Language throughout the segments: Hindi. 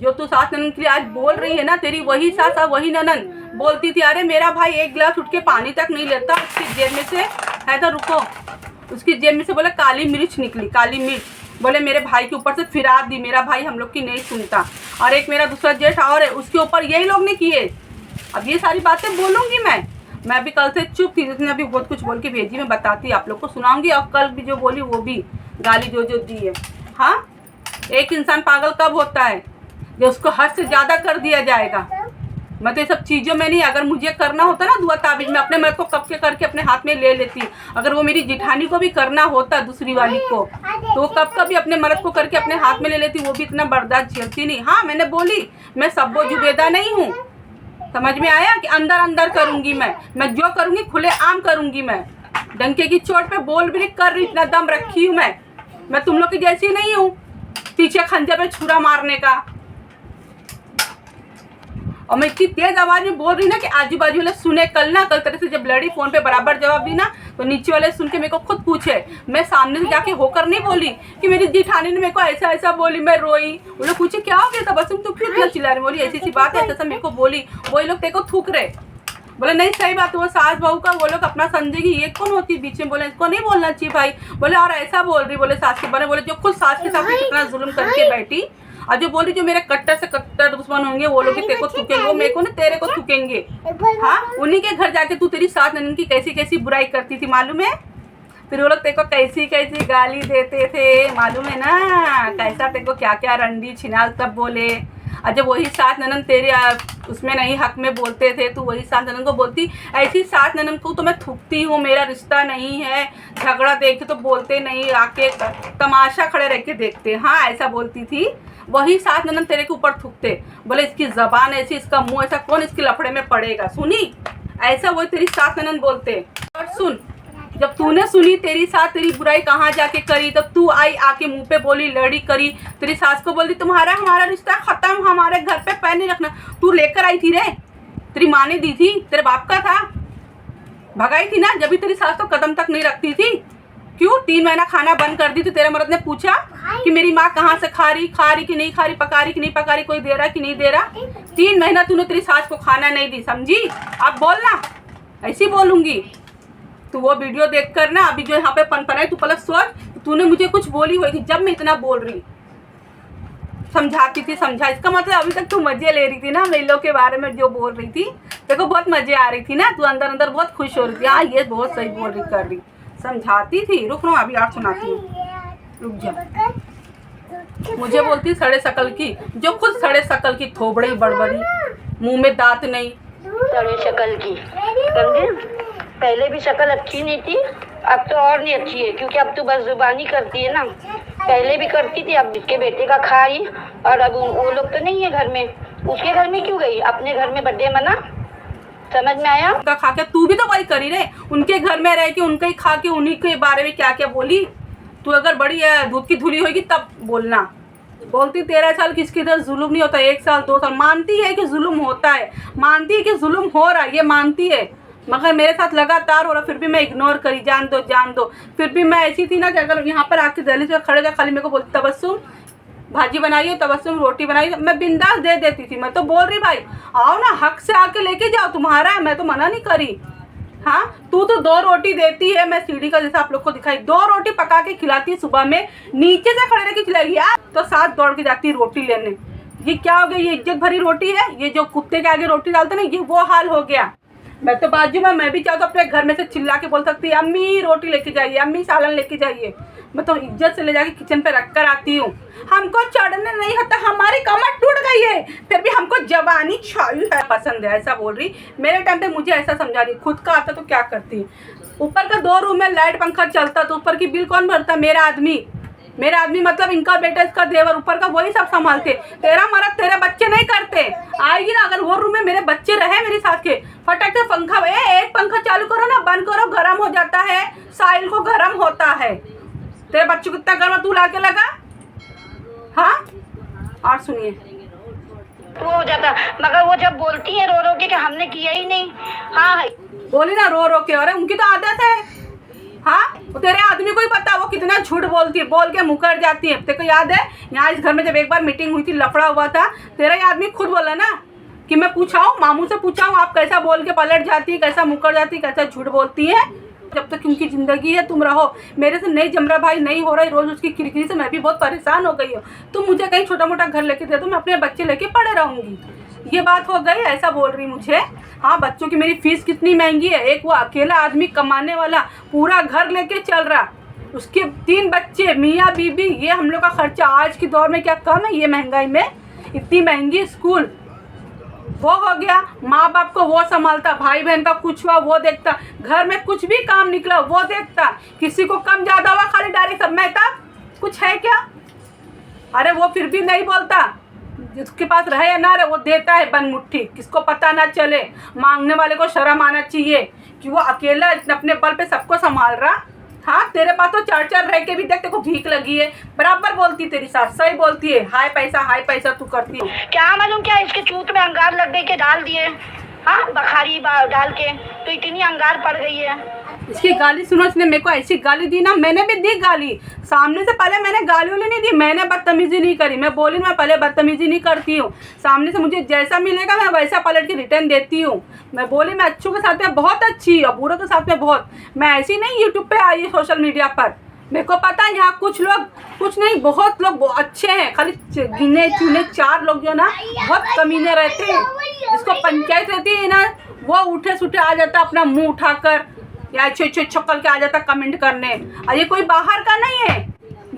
जो तू सास ननन के लिए आज बोल रही है ना, तेरी वही सास और वही ननन बोलती थी, अरे मेरा भाई एक गिलास उठ के पानी तक नहीं लेता, उसकी जेब में से है तो रुको, उसकी जेब में से बोले काली मिर्च निकली, काली मिर्च, बोले मेरे भाई के ऊपर से फिराद दी, मेरा भाई हम लोग की नहीं सुनता। और एक मेरा दूसरा जेठ और है, उसके ऊपर यही लोग ने किए। अब ये सारी बातें बोलूँगी मैं भी कल से चुप थी, जिसने अभी बहुत कुछ बोल के भेजी, मैं बताती आप लोग को सुनाऊंगी। और कल भी जो बोली वो भी गाली जो दी है। हाँ, एक इंसान पागल कब होता है जब उसको हद से ज़्यादा कर दिया जाएगा। मैं तो ये सब चीज़ों में नहीं, अगर मुझे करना होता ना दुआ ताबीज, मैं अपने मर्द को कब के करके अपने हाथ में ले लेती। अगर वो मेरी जिठानी को भी करना होता, दूसरी वाली को, तो कब कभी अपने मर्द को करके अपने हाथ में ले लेती, वो भी इतना बर्दाश्त झेलती नहीं। हाँ, मैंने बोली मैं सब्बो जुबेदा नहीं हूँ, समझ में आया कि अंदर अंदर करूँगी मैं जो करूँगी खुले आम करूँगी। मैं डंके की चोट पे बोल भी नहीं कर रही, इतना दम रखी हूँ मैं तुम लोग की जैसी नहीं हूँ पीछे खंजर पे छुरा मारने का। और मैं इतनी तेज आवाज में बोल रही ना कि आजू बाजू वाले सुने। कल तरह से जब लड़ी फोन पे बराबर जवाब दी ना, तो नीचे वाले सुन के मेरे को खुद पूछे। मैं सामने से जाके होकर नहीं बोली कि मेरी जिठानी ने मेरे को ऐसा ऐसा बोली, मैं रोई। वो लोग पूछे क्या हो गया था, बस तुम क्यों इतना चिल्ला रही, बोली ऐसी सी बात है, ऐसा मेरे को बोली। वही लोग तेरे को थूक रहे। बोले नहीं सही बात, वो सास बहू का वो लोग अपना समझेगी, ये कौन होती है बीच में, बोले इसको नहीं बोलना चाहिए भाई। बोले और ऐसा बोल रही, बोले सास के बारे, बोले जो खुद सास के साथ कितना जुल्म करके बैठी, और जो बोली जो मेरे कट्टर से कट्टर दुश्मन होंगे वो लोग तेरे को थूकेंगे, वो मेरे को ना तेरे को थूकेंगे। हाँ, उन्हीं के घर जाके तू तेरी सास ननन की कैसी कैसी बुराई करती थी मालूम है। फिर वो लोग तेरे को कैसी कैसी गाली देते थे मालूम है ना, कैसा तेरे को क्या क्या रंडी छिनाल तब बोले। और जब वही सास ननन तेरे उसमें नहीं हक में बोलते थे, तो वही सास ननन को बोलती, ऐसी सास ननन को तो मैं थूकती हूँ, मेरा रिश्ता नहीं है, झगड़ा देखते तो बोलते नहीं, आके तमाशा खड़े रह के देखते। हाँ, ऐसा बोलती थी। वही सास ननन तेरे के ऊपर थूकते, बोले इसकी जबान ऐसी, इसका मुंह ऐसा, कौन इसके लफड़े में पड़ेगा। सुनी, ऐसा वही तेरी सास ननन बोलते। और सुन, जब तूने सुनी तेरी सास तेरी बुराई कहाँ जाके करी, तब तू आई आके मुंह पे बोली, लड़ी करी, तेरी सास को बोली तुम्हारा हमारा रिश्ता खत्म, हमारे घर पे पैर नहीं रखना। तू लेकर आई थी रे, तेरी माँ ने दी थी, तेरे बाप का था, भगाई थी ना। जब भी तेरी सास तो कदम तक नहीं रखती थी, क्यों 3 महीना खाना बंद कर दी। तो तेरे मर्द ने पूछा कि मेरी माँ कहाँ से खा रही कि नहीं खा रही, पका रही कि नहीं पका रही, कोई दे रहा कि नहीं दे रहा। 3 महीना तूने तेरी सास को खाना नहीं दी, समझी। अब बोलना, ऐसी बोलूंगी। तू वो वीडियो देख कर ना, अभी जो यहाँ पे पनपनाई, तू पहले सोच तूने मुझे कुछ बोली होगी जब मैं इतना बोल रही, समझाती थी, समझा। इसका मतलब अभी तक तू मजे ले रही थी ना मेलों के बारे में जो बोल रही थी, तेरे को बहुत मजे आ रही थी ना, तू अंदर अंदर बहुत खुश हो रही थी। हाँ, ये बहुत सही बोल रही, कर रही, समझाती थी। रुक रो, अभी और सुनाती हूँ, रुक जा। मुझे बोलती सड़े शकल की, जो खुद सड़े शकल की, थोबड़ी बड़बड़ी, मुंह में दांत नहीं, सड़े शक्ल की। समझे, पहले भी शक्ल अच्छी नहीं थी, अब तो और नहीं अच्छी है, क्योंकि अब तो बस जुबानी करती है ना। पहले भी करती थी, अब इसके बेटे का खाई। और अब वो लोग तो नहीं है घर में, उसके घर में क्यों गई, अपने घर में बर्थडे मना। समझ में आया। उनका खा के तू भी तो वही करी रे, उनके घर में रह के उनका ही खा के उन्हीं के बारे में क्या क्या बोली। तू अगर बड़ी दूध की धुली होगी तब बोलना। बोलती 13 साल किसकी तरह जुल्म नहीं होता, 1 साल 2 साल। मानती है कि जुल्म होता है, मानती है कि जुल्म हो रहा है, ये मानती है, मगर मेरे साथ लगातार हो रहा, फिर भी मैं इग्नोर करी, जान दो। फिर भी मैं ऐसी थी ना कि अगर यहाँ पर आके दहलीज पे खड़े थे, खाली मेरे को बोलती तबस्सुम भाजी बनाइए, तबस्सुम रोटी बनाइए, मैं बिंदास दे देती थी। मैं तो बोल रही भाई आओ ना, हक से आके लेके जाओ, तुम्हारा है, मैं तो मना नहीं करी। हाँ, तू तो 2 रोटी देती है, मैं सीढ़ी का जैसा आप लोग को दिखाई 2 रोटी पका के खिलाती सुबह में, नीचे से खड़े रह के खिलाएगी यार, तो साथ दौड़ के जाती रोटी लेने। ये क्या हो गया, ये इज्जत भरी रोटी है, ये जो कुत्ते के आगे रोटी डालते ना, ये वो हाल हो गया। मैं तो बाजू में, मैं भी चाहूँ तो अपने घर में से चिल्ला के बोल सकती है अम्मी रोटी लेके जाइए, अम्मी सालन लेके जाइए। मैं तो इज्जत से ले जाके किचन पे रख कर आती हूँ। हमको चढ़ने नहीं होता, हमारी कमर टूट गई है, फिर भी हमको जवानी छाई है, पसंद है, ऐसा बोल रही। मेरे टाइम पे मुझे ऐसा समझा रही, खुद का आता तो क्या करती। ऊपर का 2 रूम में लाइट पंखा चलता, तो ऊपर की बिल कौन भरता, मेरा आदमी मतलब इनका बेटा, इसका देवर, ऊपर का वही सब संभालते। तेरा मर्द तेरे बच्चे नहीं करते। आएगी ना, अगर वो रूम में मेरे बच्चे रहे मेरे साथ के, फटक से पंखा, एक पंखा चालू करो ना, बंद करो, गर्म हो जाता है, साहिल को गर्म होता है। तेरे बच्चों को कितना गर्म तू ला के लगा। हाँ, और सुनिए, वो हो जाता, मगर वो जब बोलती है रो रो के कि हमने किया ही नहीं। हाँ, बोली ना रो रो के, अरे उनकी तो आदत है, हाँ, वो तेरे आदमी को ही पता वो कितना झूठ बोलती है, बोल के मुकर जाती है। तेरे को याद है यहाँ इस घर में जब एक बार मीटिंग हुई थी, लफड़ा हुआ था, तेरा ही आदमी खुद बोला ना कि मैं पूछाऊँ, मामू से पूछाऊँ आप कैसा बोल के पलट जाती है, कैसा मुकर जाती है, कैसा झूठ बोलती है। जब तक उनकी ज़िंदगी है तुम रहो, मेरे से नहीं जम रहा भाई, नहीं हो रहा है, रोज़ उसकी किरकिरी से मैं भी बहुत परेशान हो गई हूँ। तुम मुझे कहीं छोटा मोटा घर लेके दे दो, मैं अपने बच्चे लेके पड़े रहूँगी। ये बात हो गई, ऐसा बोल रही मुझे। हाँ, बच्चों की मेरी फीस कितनी महंगी है, एक वो अकेला आदमी कमाने वाला पूरा घर लेके चल रहा, उसके 3 बच्चे, मियाँ बीबी, ये हम लोग का खर्चा आज के दौर में क्या कम है? ये महंगाई में इतनी महंगी स्कूल, वो हो गया। माँ बाप को वो संभालता, भाई बहन का कुछ हुआ वो देखता, घर में कुछ भी काम निकला वो देखता, किसी को कम ज़्यादा हुआ खाली डायरेक्ट सब मैं तक कुछ है क्या? अरे वो फिर भी नहीं बोलता, जिसके पास रहे या ना रहे वो देता है बन मुट्ठी, किसको पता ना चले। मांगने वाले को शर्म आना चाहिए कि वो अकेला अपने बल पे सबको संभाल रहा। हाँ, तेरे पास तो 4 रह के भी देख, तेरे को भीख लगी है। बराबर बोलती तेरी सास, सही बोलती है, हाय पैसा तू करती है। क्या मालूम क्या इसके चूत में अंगार लग गई के डाल दिए, हाँ बखारी डाल के, तो इतनी अंगार पड़ गई है। इसकी गाली सुनो, इसने मेरे को ऐसी गाली दी ना, मैंने भी दी गाली सामने से। पहले मैंने गाली वाली नहीं दी, मैंने बदतमीजी नहीं करी, मैं बोली मैं पहले बदतमीजी नहीं करती हूँ। सामने से मुझे जैसा मिलेगा मैं वैसा पलट के रिटर्न देती हूँ। मैं बोली मैं अच्छों के साथ में बहुत अच्छी और बुरों के साथ में बहुत, मैं ऐसी नहीं यूट्यूब पे आई है सोशल मीडिया पर। मेरे को पता है यहाँ कुछ लोग, कुछ नहीं बहुत लोग बहुत अच्छे हैं, खाली गिने चुने 4 लोग जो ना बहुत कमीने रहते हैं। जिसको पंचायत रहती है ना, वो उठे सुठे आ जाता अपना मुँह उठाकर या अच्छे छक्कल के आ जाता कमेंट करने। और ये कोई बाहर का नहीं है,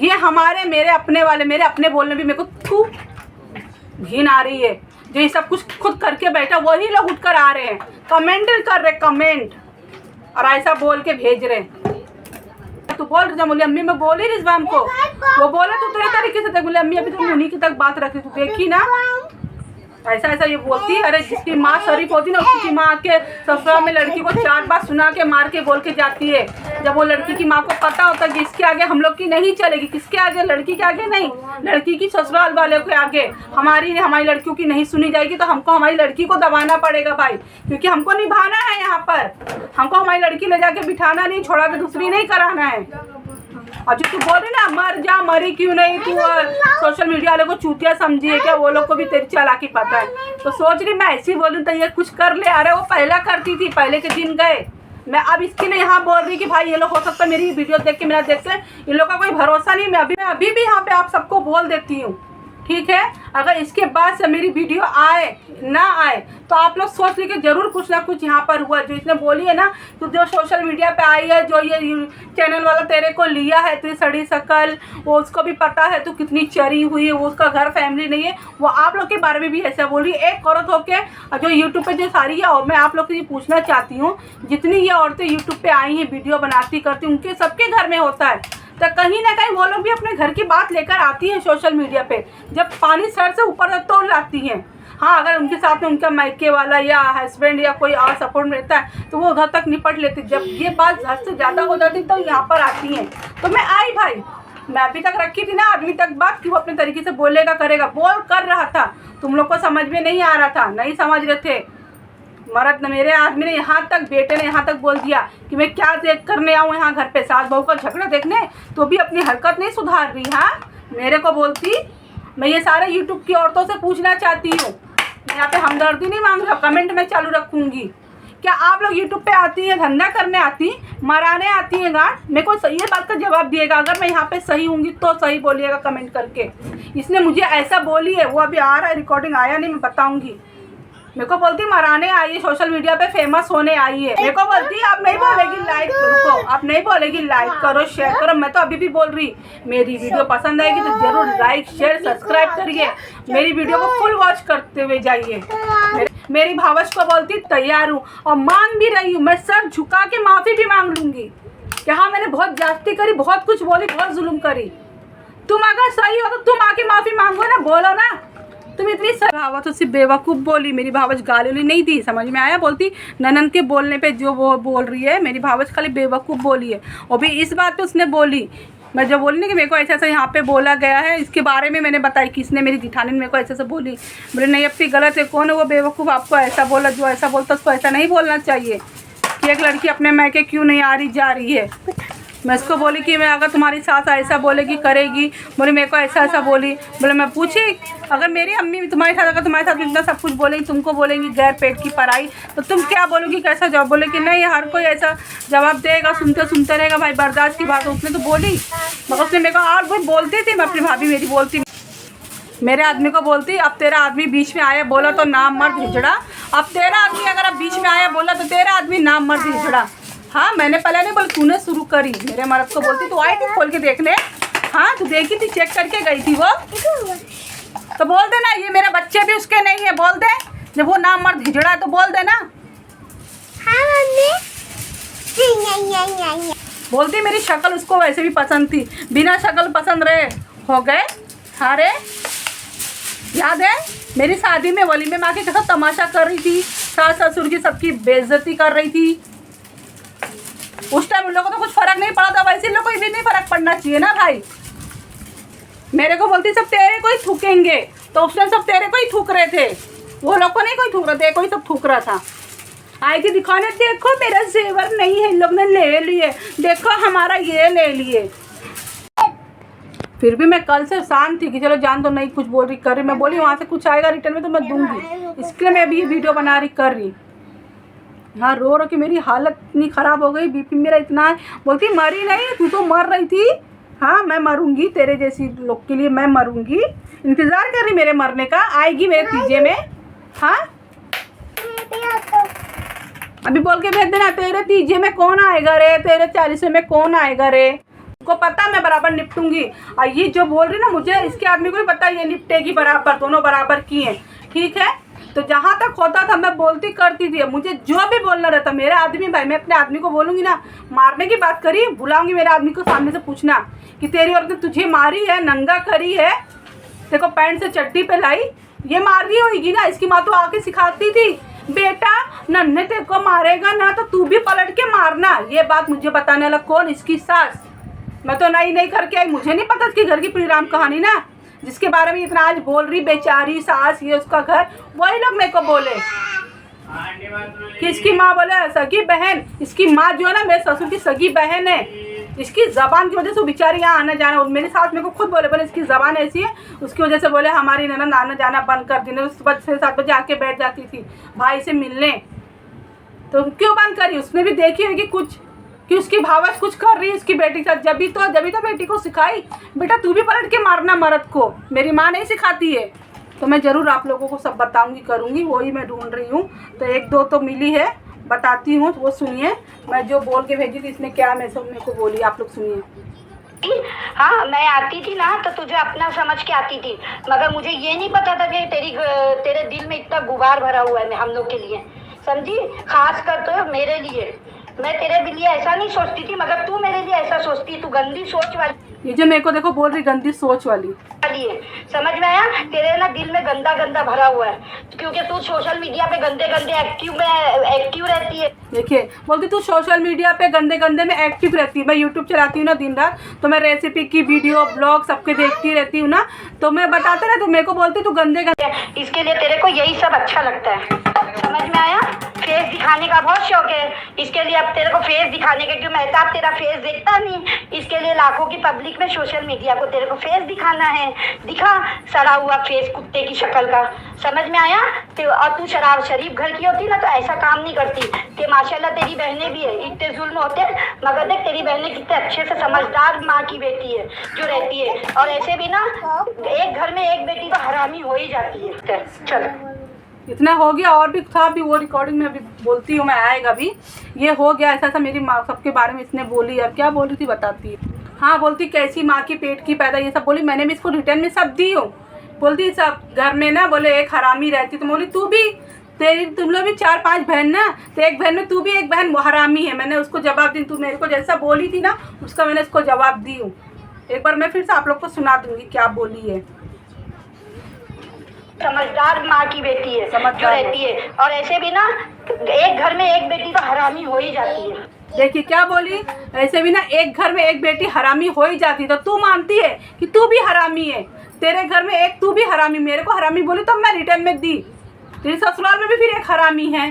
ये हमारे मेरे अपने वाले, मेरे अपने बोलने भी मेरे को थू घिन आ रही है। जो ये सब कुछ खुद करके बैठा वही लोग उठकर आ रहे हैं, कमेंट कर रहे, कमेंट और ऐसा बोल के भेज रहे। तू बोल रही बोली अम्मी, मैं बोली रिजवान को, वो बोले तो तेरे तरीके से, बोले अम्मी अभी तो उन्हीं की तक बात रखी, तू देखी ना ऐसा ये बोलती। अरे जिसकी माँ शरीफ होती ना, उसकी माँ के ससुराल में लड़की को 4 बार सुना के मार के बोल के जाती है। जब वो लड़की की माँ को पता होता है कि इसके आगे हम लोग की नहीं चलेगी, किसके आगे? लड़की के आगे नहीं, लड़की की ससुराल वाले के आगे हमारी लड़कियों की नहीं सुनी जाएगी, तो हमको हमारी लड़की को दबाना पड़ेगा भाई, क्योंकि हमको निभाना है यहाँ पर। हमको हमारी लड़की ले जाके बिठाना नहीं, छोड़ा के दूसरी नहीं कराना है। और जो तू बोल रही ना मर जा, मरी क्यों नहीं, तू सोशल मीडिया वाले को चूतिया समझी है क्या? वो लोग को भी तेरी चालाकी पता है, तो सोच रही मैं ऐसी बोलूँ तो ये कुछ कर ले। अरे वो पहला करती थी, पहले के दिन गए। मैं अब इसके लिए यहाँ बोल रही कि भाई ये लोग हो सकता है मेरी वीडियो देख के मेरा देखते हैं, इन लोग का कोई भरोसा नहीं। मैं अभी भी यहाँ पे आप सबको बोल देती हूँ, ठीक है? अगर इसके बाद से मेरी वीडियो आए ना आए तो आप लोग सोच लीजिए जरूर कुछ ना कुछ यहाँ पर हुआ। जो इसने बोली है ना, तो जो सोशल मीडिया पे आई है, जो ये चैनल वाला तेरे को लिया है, तेरी सड़ी शकल, वो उसको भी पता है तू कितनी चरी हुई है, वो उसका घर फैमिली नहीं है, वो आप लोग के बारे में भी ऐसा बोल रही है। एक औरत होके जो यूट्यूब पे जो सारी है, और मैं आप लोग से ये पूछना चाहती हूँ, जितनी ये औरतें यूट्यूब पे आई हैं, वीडियो बनाती करती, उनके सबके घर में होता है, तो कहीं ना कहीं वो लोग भी अपने घर की बात लेकर आती हैं सोशल मीडिया पे। जब पानी सर से ऊपर तो लाती हैं। हाँ, अगर उनके साथ में उनका मायके वाला या हस्बैंड या कोई और सपोर्ट में रहता है तो वो उधर तक निपट लेती। जब ये बात हद से ज़्यादा हो जाती तो यहाँ पर आती हैं। तो मैं आई भाई, मैं अभी तक रखी थी ना आदमी तक बात कि वो अपने तरीके से बोलेगा करेगा, बोल कर रहा था, तुम लोग को समझ में नहीं आ रहा था, नहीं समझ रहे थे। मर्द मेरे आदमी ने यहाँ तक, बेटे ने यहाँ तक बोल दिया कि मैं क्या देख करने आऊँ यहाँ घर पे, सास बहू का झगड़ा देखने, तो भी अपनी हरकत नहीं सुधार रही। हाँ, मेरे को बोलती। मैं ये सारे यूट्यूब की औरतों से पूछना चाहती हूँ, मैं यहाँ पे हमदर्दी नहीं मांग रहा, कमेंट में चालू रखूँगी। क्या आप लोग यूट्यूब पे आती हैं, धंधा करने आती, मराने आती हैं गांठ? मेरे को सही बात का जवाब दिएगा। अगर मैं यहाँ पे सही होंगी तो सही बोलिएगा कमेंट करके। इसने मुझे ऐसा बोली है, वो अभी आ रहा है, रिकॉर्डिंग आया नहीं, मैं बताऊँगी। मेरे को बोलती मराने आई है, सोशल मीडिया पे फेमस होने आई है। मेरे को बोलती आप नहीं बोलेगी लाइक करो, आप नहीं बोलेगी लाइक करो, शेयर करो। मैं तो अभी भी बोल रही, मेरी वीडियो पसंद आएगी तो जरूर लाइक शेयर सब्सक्राइब करिए, मेरी वीडियो को फुल वॉच करते हुए जाइए। मेरी भावच को बोलती तैयार हूँ और मांग भी रही हूँ, मैं सर झुका के माफ़ी भी मांग लूँगी कि हाँ मैंने बहुत जास्ती करी, बहुत कुछ बोली, बहुत जुल्म करी। तुम अगर सही हो तो तुम आके माफ़ी मांगो ना, बोलो ना। तुम इतनी भावच तो सिर्फ बेवकूफ़ बोली, मेरी भावच गाली नहीं दी, समझ में आया? बोलती ननंद के बोलने पे जो वो बोल रही है, मेरी भावच खाली बेवकूफ़ बोली है। और भी इस बात पे उसने बोली, मैं जब बोली ना कि मेरे को ऐसा ऐसा यहाँ पे बोला गया है, इसके बारे में मैंने बताई कि इसने, मेरी जिठानी ने मेरे को ऐसे ऐसे बोली। बोले नहीं अपनी गलत है, कौन है वो बेवकूफ़ आपको ऐसा बोला? जो ऐसा बोलता उसको ऐसा नहीं बोलना चाहिए। कि एक लड़की अपने मायके क्यों नहीं आ रही जा रही है। मैं इसको बोली कि मैं अगर तुम्हारी सास ऐसा बोलेगी करेगी, बोली मेरे को ऐसा ऐसा बोली। बोले मैं पूछी अगर मेरी अम्मी तुम्हारे साथ अगर तुम्हारे साथ इतना सब कुछ बोलेंगी, तुमको बोलेंगी गैर पेट की पराई, तो तुम क्या बोलोगी, कैसा जवाब। बोले कि नहीं हर कोई ऐसा जवाब देगा, सुनते सुनते रहेगा भाई, बर्दाश्त की बात। उसने तो बोली मगर उसने मेरे को और कोई बोलती थी, मैं अपनी भाभी मेरी बोलती मेरे आदमी को बोलती अब तेरा आदमी बीच में आया बोला तो नाम मर्द हिजड़ा। अब तेरा आदमी अगर अब बीच में आया बोला तो तेरा आदमी नाम मर्द हिजड़ा। हाँ मैंने पहले नहीं बोली, तूने शुरू करी। मेरे मर्द को बोलती तू आई थी खोल के देखने, हाँ तू देखी थी, चेक करके गई थी वो, तो बोल देना ये मेरे बच्चे भी उसके नहीं है, बोल दे जब वो नाम मर्द हिजड़ा तो बोल देना। हाँ मम्मी। बोलती मेरी शक्ल उसको वैसे भी पसंद थी, बिना शक्ल पसंद रहे हो गए। हाँ रे याद है मेरी शादी में वलीमे में आके कैसा तमाशा कर रही थी, सास ससुर की सबकी बेइज्जती कर रही थी। उस टाइम उन लोगों को तो कुछ फर्क नहीं पड़ा था, वैसे इन लोगों को भी नहीं फर्क पड़ना चाहिए ना भाई। मेरे को बोलती सब तेरे को ही थूकेंगे, तो उस टाइम सब तेरे को ही थूक रहे थे, वो लोग को नहीं कोई थूक रहा, तेरे को ही सब थूक रहा था। आई थी दिखाने, देखो मेरा जेवर नहीं है, इन लोग ने ले लिए, देखो हमारा ये ले लिए। फिर भी मैं कल से शांत थी कि चलो जान तो नहीं कुछ बोल रही कर रही। मैं बोली वहाँ से कुछ आएगा रिटर्न में तो मैं दूंगी, इसके लिए मैं अभी ये वीडियो बना रही कर रही। हाँ रो रो के मेरी हालत इतनी ख़राब हो गई, बीपी मेरा इतना है। बोलती मरी नहीं, तू तो मर रही थी। हाँ मैं मरूंगी, तेरे जैसी लोग के लिए मैं मरूंगी, इंतज़ार कर रही मेरे मरने का, आएगी मेरे तीजे में। हाँ अभी बोल के भेज देना, तेरे तीजे में कौन आएगा रे, तेरे 40 में कौन आएगा रे। को पता मैं बराबर निपटूंगी। और ये जो बोल रही ना मुझे, इसके आदमी को भी पता ये निपटेगी बराबर, दोनों बराबर की हैं, ठीक है। तो जहाँ तक होता था मैं बोलती करती थी, मुझे जो भी बोलना रहता मेरा आदमी भाई, मैं अपने आदमी को बोलूँगी ना, मारने की बात करी बुलाऊंगी मेरे आदमी को, सामने से पूछना कि तेरी औरत ने तुझे मारी है, नंगा करी है, देखो पैंट से चड्डी पे लाई, ये मार रही होगी ना। इसकी माँ तो आके सिखाती थी बेटा नन्हे तेरे को मारेगा ना तो तू भी पलट के मारना। ये बात मुझे बताने वाला कौन, इसकी सास। मैं तो नहीं करके आई, मुझे नहीं पता इसके घर की पूरी राम कहानी ना, जिसके बारे में इतना आज बोल रही बेचारी सास, ये उसका घर, वही लोग मेरे को बोले कि इसकी माँ बोले सगी बहन, इसकी माँ जो है ना मेरे ससुर की सगी बहन है, इसकी ज़बान की वजह से वो बेचारी यहाँ आना जाना। मेरी सास मेरे को खुद बोले इसकी ज़बान ऐसी है, उसकी वजह से बोले हमारी ननद आना जाना बंद कर दी, सुबह 6-7 बजे आके बैठ जाती थी भाई से मिलने। तो क्यों बंद करी, उसने भी देखी होगी कुछ कि उसकी भावच कुछ कर रही है उसकी बेटी के साथ, जब तो बेटी को सिखाई बेटा तू भी पलट के मारना मर्द को, मेरी माँ नहीं सिखाती है। तो मैं ज़रूर आप लोगों को सब बताऊंगी करूंगी, वही मैं ढूंढ रही हूँ। तो 1-2 तो मिली है, बताती हूँ, वो सुनिए मैं जो बोल के भेजी थी इसने क्या मैं सब मेरे को बोली, आप लोग सुनिए। हाँ मैं आती थी ना तो तुझे अपना समझ के आती थी, मगर मुझे ये नहीं पता था कि तेरे दिल में इतना गुबार भरा हुआ है हम लोग के लिए, समझी, खास कर तो मेरे लिए। मैं तेरे लिए ऐसा नहीं सोचती थी, मगर तू मेरे लिए ऐसा सोचती, तू गंदी सोच वाली। ये जो मेरे को देखो बोल रही गंदी सोच वाली है, समझ में आया, तेरे ना दिल में गंदा भरा हुआ है, क्योंकि तू सोशल मीडिया पे गंदे एक्टिव रहती है। देखिए बोलती तू सोशल मीडिया पे गंदे में एक्टिव रहती है। मैं यूट्यूब चलाती हूँ ना दिन रात, तो मैं रेसिपी की वीडियो ब्लॉग सबके देखती रहती हूँ ना, तो मैं बताते ना, तो मेरे को बोलती तू गंदे इसके लिए तेरे को यही सब अच्छा लगता है, समझ में आया। फेस दिखाने का बहुत शौक है, इसके लिए अब तेरे को फेस दिखाने का, क्यों मेहताब तेरा फेस देखता नहीं, इसके लिए लाखों की पब्लिक में सोशल मीडिया को तेरे को फेस दिखाना है, दिखा सड़ा हुआ फेस कुत्ते की शक्ल का, समझ में आया। और तू शरीफ घर की होती ना तो ऐसा काम नहीं करती कि माशाल्लाह तेरी बहनें भी है, इतने जुल्म होते मगर देख तेरी बहनें कितने अच्छे से समझदार माँ की बेटी है जो रहती है। और ऐसे भी ना एक घर में एक बेटी तो हरामी हो ही जाती है। चल इतना हो गया, और भी था भी वो रिकॉर्डिंग में अभी बोलती हूँ मैं, आएगा भी। ये हो गया ऐसा मेरी माँ सबके बारे में इसने बोली, और क्या बोल रही थी बताती है। हाँ बोलती कैसी माँ की पेट की पैदा, ये सब बोली, मैंने भी इसको रिटर्न में सब दी हूँ। बोलती सब घर में ना बोले एक हरामी रहती, तो बोली तू भी, तुम लोग भी 4-5 बहन ना, तो एक बहन में तू भी एक बहन हरामी है। मैंने उसको जवाब दी, तू मेरे को जैसा बोली थी ना उसका मैंने उसको जवाब दी हूँ। एक बार मैं फिर से आप लोग को सुना दूंगी क्या बोली है। समझदार माँ की बेटी है जो रहती है, और ऐसे भी ना एक घर में एक बेटी तो हरामी हो ही जाती है। देखिए क्या बोली, ऐसे भी ना एक घर में एक बेटी हरामी हो ही जाती, तो तू मानती है कि तू भी हरामी है, तेरे घर में एक तू भी हरामी, मेरे को हरामी बोली तो मैं रिटर्न में दी, तेरी ससुराल में भी फिर एक हरामी है।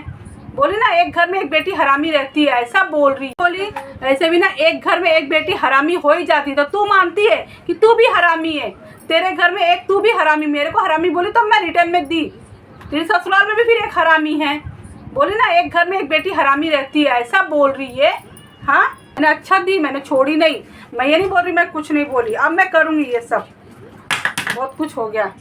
बोली ना एक घर में एक बेटी हरामी रहती है, ऐसा बोल रही। बोली ऐसे भी ना एक घर में एक बेटी हरामी हो ही जाती, तो तू मानती है कि तू भी हरामी है, तेरे घर में एक तू भी हरामी, मेरे को हरामी बोली तो मैं रिटर्न में दी, तेरे ससुराल में भी फिर एक हरामी है। बोली ना एक घर में एक बेटी हरामी रहती है, ऐसा बोल रही है। हाँ मैंने अच्छा दी, मैंने छोड़ी नहीं, मैं ये नहीं बोल रही मैं कुछ नहीं बोली, अब मैं करूँगी ये सब, बहुत कुछ हो गया।